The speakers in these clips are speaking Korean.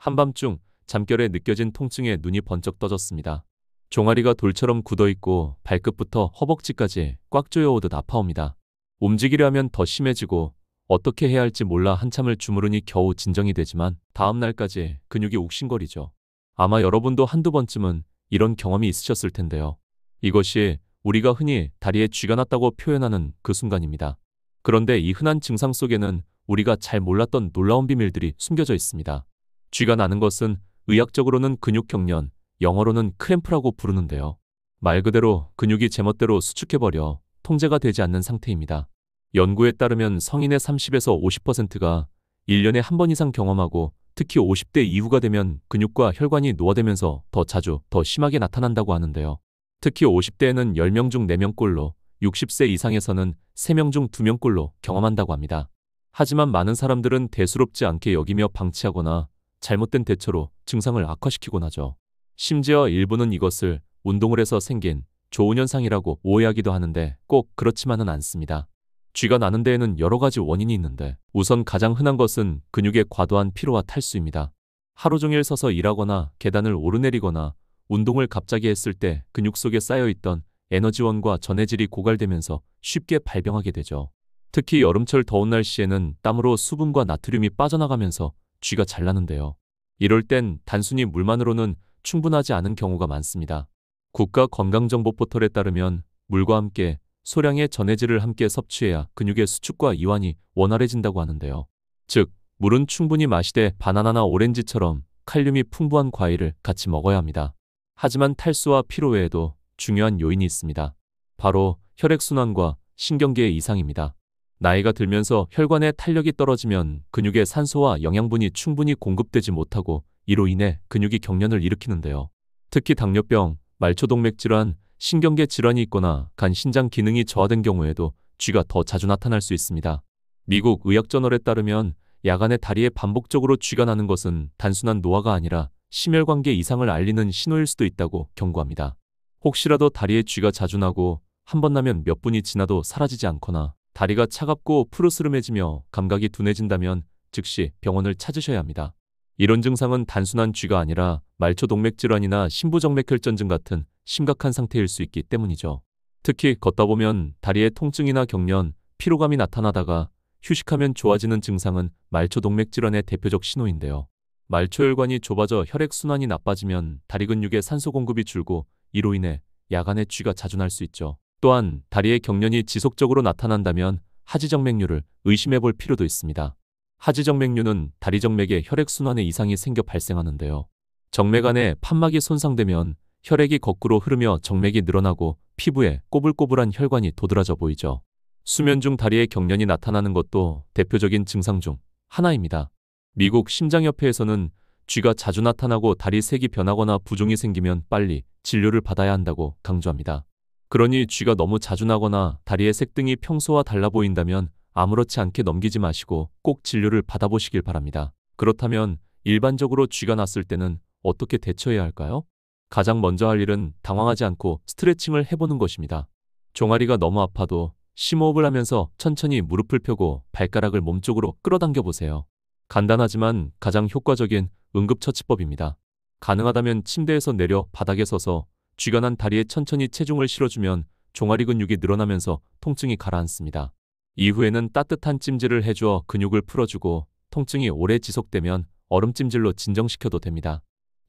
한밤중 잠결에 느껴진 통증에 눈이 번쩍 떠졌습니다. 종아리가 돌처럼 굳어있고 발끝부터 허벅지까지 꽉 조여오듯 아파옵니다. 움직이려 하면 더 심해지고 어떻게 해야 할지 몰라 한참을 주무르니 겨우 진정이 되지만 다음 날까지 근육이 욱신거리죠. 아마 여러분도 한두 번쯤은 이런 경험이 있으셨을 텐데요. 이것이 우리가 흔히 다리에 쥐가 났다고 표현하는 그 순간입니다. 그런데 이 흔한 증상 속에는 우리가 잘 몰랐던 놀라운 비밀들이 숨겨져 있습니다. 쥐가 나는 것은 의학적으로는 근육 경련, 영어로는 크램프라고 부르는데요. 말 그대로 근육이 제멋대로 수축해버려 통제가 되지 않는 상태입니다. 연구에 따르면 성인의 30에서 50%가 1년에 한 번 이상 경험하고 특히 50대 이후가 되면 근육과 혈관이 노화되면서 더 자주, 더 심하게 나타난다고 하는데요. 특히 50대에는 10명 중 4명꼴로, 60세 이상에서는 3명 중 2명꼴로 경험한다고 합니다. 하지만 많은 사람들은 대수롭지 않게 여기며 방치하거나 잘못된 대처로 증상을 악화시키곤 하죠. 심지어 일부는 이것을 운동을 해서 생긴 좋은 현상이라고 오해하기도 하는데 꼭 그렇지만은 않습니다. 쥐가 나는 데에는 여러 가지 원인이 있는데 우선 가장 흔한 것은 근육의 과도한 피로와 탈수입니다. 하루 종일 서서 일하거나 계단을 오르내리거나 운동을 갑자기 했을 때 근육 속에 쌓여있던 에너지원과 전해질이 고갈되면서 쉽게 발병하게 되죠. 특히 여름철 더운 날씨에는 땀으로 수분과 나트륨이 빠져나가면서 쥐가 잘 나는데요. 이럴 땐 단순히 물만으로는 충분하지 않은 경우가 많습니다. 국가건강정보 포털에 따르면 물과 함께 소량의 전해질을 함께 섭취해야 근육의 수축과 이완이 원활해진다고 하는데요. 즉, 물은 충분히 마시되 바나나나 오렌지처럼 칼륨이 풍부한 과일을 같이 먹어야 합니다. 하지만 탈수와 피로 외에도 중요한 요인이 있습니다. 바로 혈액순환과 신경계의 이상입니다. 나이가 들면서 혈관의 탄력이 떨어지면 근육에 산소와 영양분이 충분히 공급되지 못하고 이로 인해 근육이 경련을 일으키는데요. 특히 당뇨병, 말초동맥 질환, 신경계 질환이 있거나 간 신장 기능이 저하된 경우에도 쥐가 더 자주 나타날 수 있습니다. 미국 의학저널에 따르면 야간에 다리에 반복적으로 쥐가 나는 것은 단순한 노화가 아니라 심혈관계 이상을 알리는 신호일 수도 있다고 경고합니다. 혹시라도 다리에 쥐가 자주 나고 한 번 나면 몇 분이 지나도 사라지지 않거나 다리가 차갑고 푸르스름해지며 감각이 둔해진다면 즉시 병원을 찾으셔야 합니다. 이런 증상은 단순한 쥐가 아니라 말초동맥 질환이나 심부정맥혈전증 같은 심각한 상태일 수 있기 때문이죠. 특히 걷다 보면 다리에 통증이나 경련, 피로감이 나타나다가 휴식하면 좋아지는 증상은 말초동맥 질환의 대표적 신호인데요. 말초혈관이 좁아져 혈액순환이 나빠지면 다리 근육에 산소 공급이 줄고 이로 인해 야간에 쥐가 자주 날 수 있죠. 또한 다리의 경련이 지속적으로 나타난다면 하지정맥류를 의심해 볼 필요도 있습니다. 하지정맥류는 다리정맥에 혈액순환에 이상이 생겨 발생하는데요. 정맥 안에 판막이 손상되면 혈액이 거꾸로 흐르며 정맥이 늘어나고 피부에 꼬불꼬불한 혈관이 도드라져 보이죠. 수면 중 다리에 경련이 나타나는 것도 대표적인 증상 중 하나입니다. 미국 심장협회에서는 쥐가 자주 나타나고 다리 색이 변하거나 부종이 생기면 빨리 진료를 받아야 한다고 강조합니다. 그러니 쥐가 너무 자주 나거나 다리의 색등이 평소와 달라 보인다면 아무렇지 않게 넘기지 마시고 꼭 진료를 받아보시길 바랍니다. 그렇다면 일반적으로 쥐가 났을 때는 어떻게 대처해야 할까요? 가장 먼저 할 일은 당황하지 않고 스트레칭을 해보는 것입니다. 종아리가 너무 아파도 심호흡을 하면서 천천히 무릎을 펴고 발가락을 몸쪽으로 끌어당겨 보세요. 간단하지만 가장 효과적인 응급처치법입니다. 가능하다면 침대에서 내려 바닥에 서서 쥐가 난 다리에 천천히 체중을 실어주면 종아리 근육이 늘어나면서 통증이 가라앉습니다. 이후에는 따뜻한 찜질을 해주어 근육을 풀어주고 통증이 오래 지속되면 얼음찜질로 진정시켜도 됩니다.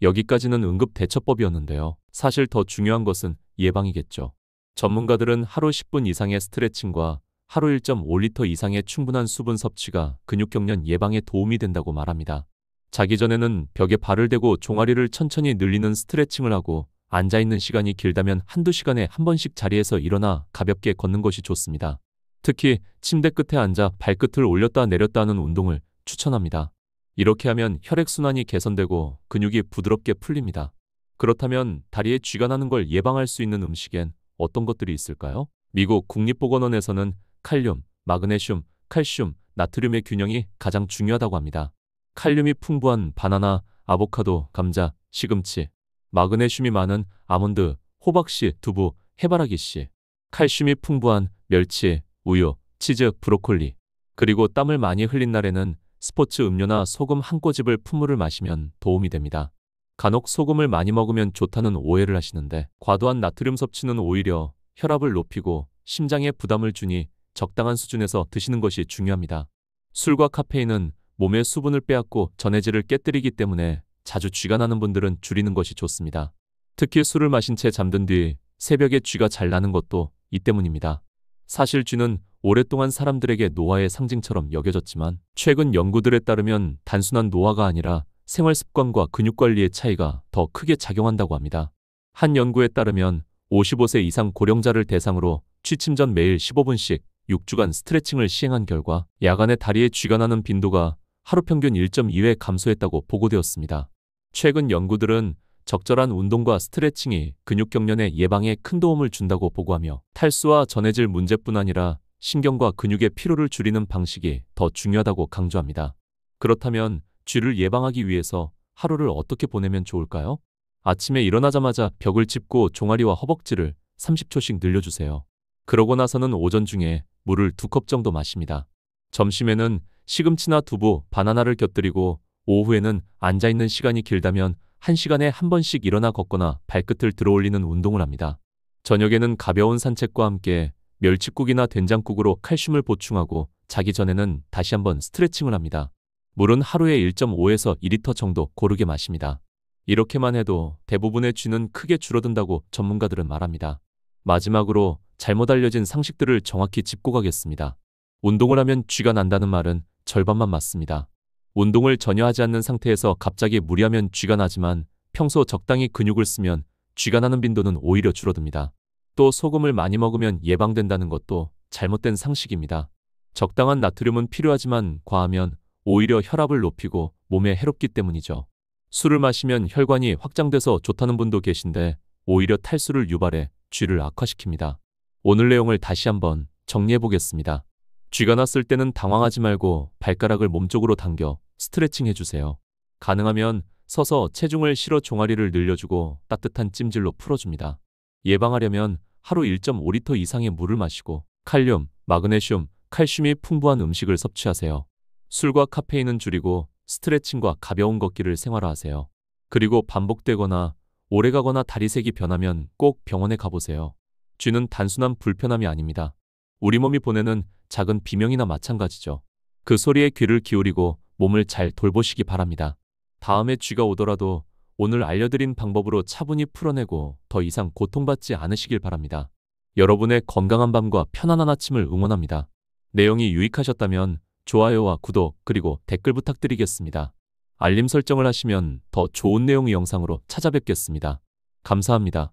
여기까지는 응급대처법이었는데요. 사실 더 중요한 것은 예방이겠죠. 전문가들은 하루 10분 이상의 스트레칭과 하루 1.5리터 이상의 충분한 수분 섭취가 근육경련 예방에 도움이 된다고 말합니다. 자기 전에는 벽에 발을 대고 종아리를 천천히 늘리는 스트레칭을 하고 앉아있는 시간이 길다면 한두 시간에 한 번씩 자리에서 일어나 가볍게 걷는 것이 좋습니다. 특히 침대 끝에 앉아 발끝을 올렸다 내렸다 하는 운동을 추천합니다. 이렇게 하면 혈액순환이 개선되고 근육이 부드럽게 풀립니다. 그렇다면 다리에 쥐가 나는 걸 예방할 수 있는 음식엔 어떤 것들이 있을까요? 미국 국립보건원에서는 칼륨, 마그네슘, 칼슘, 나트륨의 균형이 가장 중요하다고 합니다. 칼륨이 풍부한 바나나, 아보카도, 감자, 시금치, 마그네슘이 많은 아몬드, 호박씨, 두부, 해바라기씨, 칼슘이 풍부한 멸치, 우유, 치즈, 브로콜리, 그리고 땀을 많이 흘린 날에는 스포츠 음료나 소금 한 꼬집을 풀물을 마시면 도움이 됩니다. 간혹 소금을 많이 먹으면 좋다는 오해를 하시는데 과도한 나트륨 섭취는 오히려 혈압을 높이고 심장에 부담을 주니 적당한 수준에서 드시는 것이 중요합니다. 술과 카페인은 몸의 수분을 빼앗고 전해질을 깨뜨리기 때문에 자주 쥐가 나는 분들은 줄이는 것이 좋습니다. 특히 술을 마신 채 잠든 뒤 새벽에 쥐가 잘 나는 것도 이 때문입니다. 사실 쥐는 오랫동안 사람들에게 노화의 상징처럼 여겨졌지만 최근 연구들에 따르면 단순한 노화가 아니라 생활 습관과 근육 관리의 차이가 더 크게 작용한다고 합니다. 한 연구에 따르면 55세 이상 고령자를 대상으로 취침 전 매일 15분씩 6주간 스트레칭을 시행한 결과 야간에 다리에 쥐가 나는 빈도가 하루 평균 1.2회 감소했다고 보고되었습니다. 최근 연구들은 적절한 운동과 스트레칭이 근육 경련의 예방에 큰 도움을 준다고 보고하며 탈수와 전해질 문제뿐 아니라 신경과 근육의 피로를 줄이는 방식이 더 중요하다고 강조합니다. 그렇다면 쥐를 예방하기 위해서 하루를 어떻게 보내면 좋을까요? 아침에 일어나자마자 벽을 짚고 종아리와 허벅지를 30초씩 늘려주세요. 그러고 나서는 오전 중에 물을 2컵 정도 마십니다. 점심에는 시금치나 두부, 바나나를 곁들이고 오후에는 앉아있는 시간이 길다면 1시간에 한 번씩 일어나 걷거나 발끝을 들어올리는 운동을 합니다. 저녁에는 가벼운 산책과 함께 멸치국이나 된장국으로 칼슘을 보충하고 자기 전에는 다시 한번 스트레칭을 합니다. 물은 하루에 1.5에서 2리터 정도 고르게 마십니다. 이렇게만 해도 대부분의 쥐는 크게 줄어든다고 전문가들은 말합니다. 마지막으로 잘못 알려진 상식들을 정확히 짚고 가겠습니다. 운동을 하면 쥐가 난다는 말은 절반만 맞습니다. 운동을 전혀 하지 않는 상태에서 갑자기 무리하면 쥐가 나지만 평소 적당히 근육을 쓰면 쥐가 나는 빈도는 오히려 줄어듭니다. 또 소금을 많이 먹으면 예방된다는 것도 잘못된 상식입니다. 적당한 나트륨은 필요하지만 과하면 오히려 혈압을 높이고 몸에 해롭기 때문이죠. 술을 마시면 혈관이 확장돼서 좋다는 분도 계신데 오히려 탈수를 유발해 쥐를 악화시킵니다. 오늘 내용을 다시 한번 정리해 보겠습니다. 쥐가 났을 때는 당황하지 말고 발가락을 몸쪽으로 당겨 스트레칭 해주세요. 가능하면 서서 체중을 실어 종아리를 늘려주고 따뜻한 찜질로 풀어줍니다. 예방하려면 하루 1.5리터 이상의 물을 마시고 칼륨, 마그네슘, 칼슘이 풍부한 음식을 섭취하세요. 술과 카페인은 줄이고 스트레칭과 가벼운 걷기를 생활화하세요. 그리고 반복되거나 오래가거나 다리색이 변하면 꼭 병원에 가보세요. 쥐는 단순한 불편함이 아닙니다. 우리 몸이 보내는 작은 비명이나 마찬가지죠. 그 소리에 귀를 기울이고 몸을 잘 돌보시기 바랍니다. 다음에 쥐가 오더라도 오늘 알려드린 방법으로 차분히 풀어내고 더 이상 고통받지 않으시길 바랍니다. 여러분의 건강한 밤과 편안한 아침을 응원합니다. 내용이 유익하셨다면 좋아요와 구독 그리고 댓글 부탁드리겠습니다. 알림 설정을 하시면 더 좋은 내용의 영상으로 찾아뵙겠습니다. 감사합니다.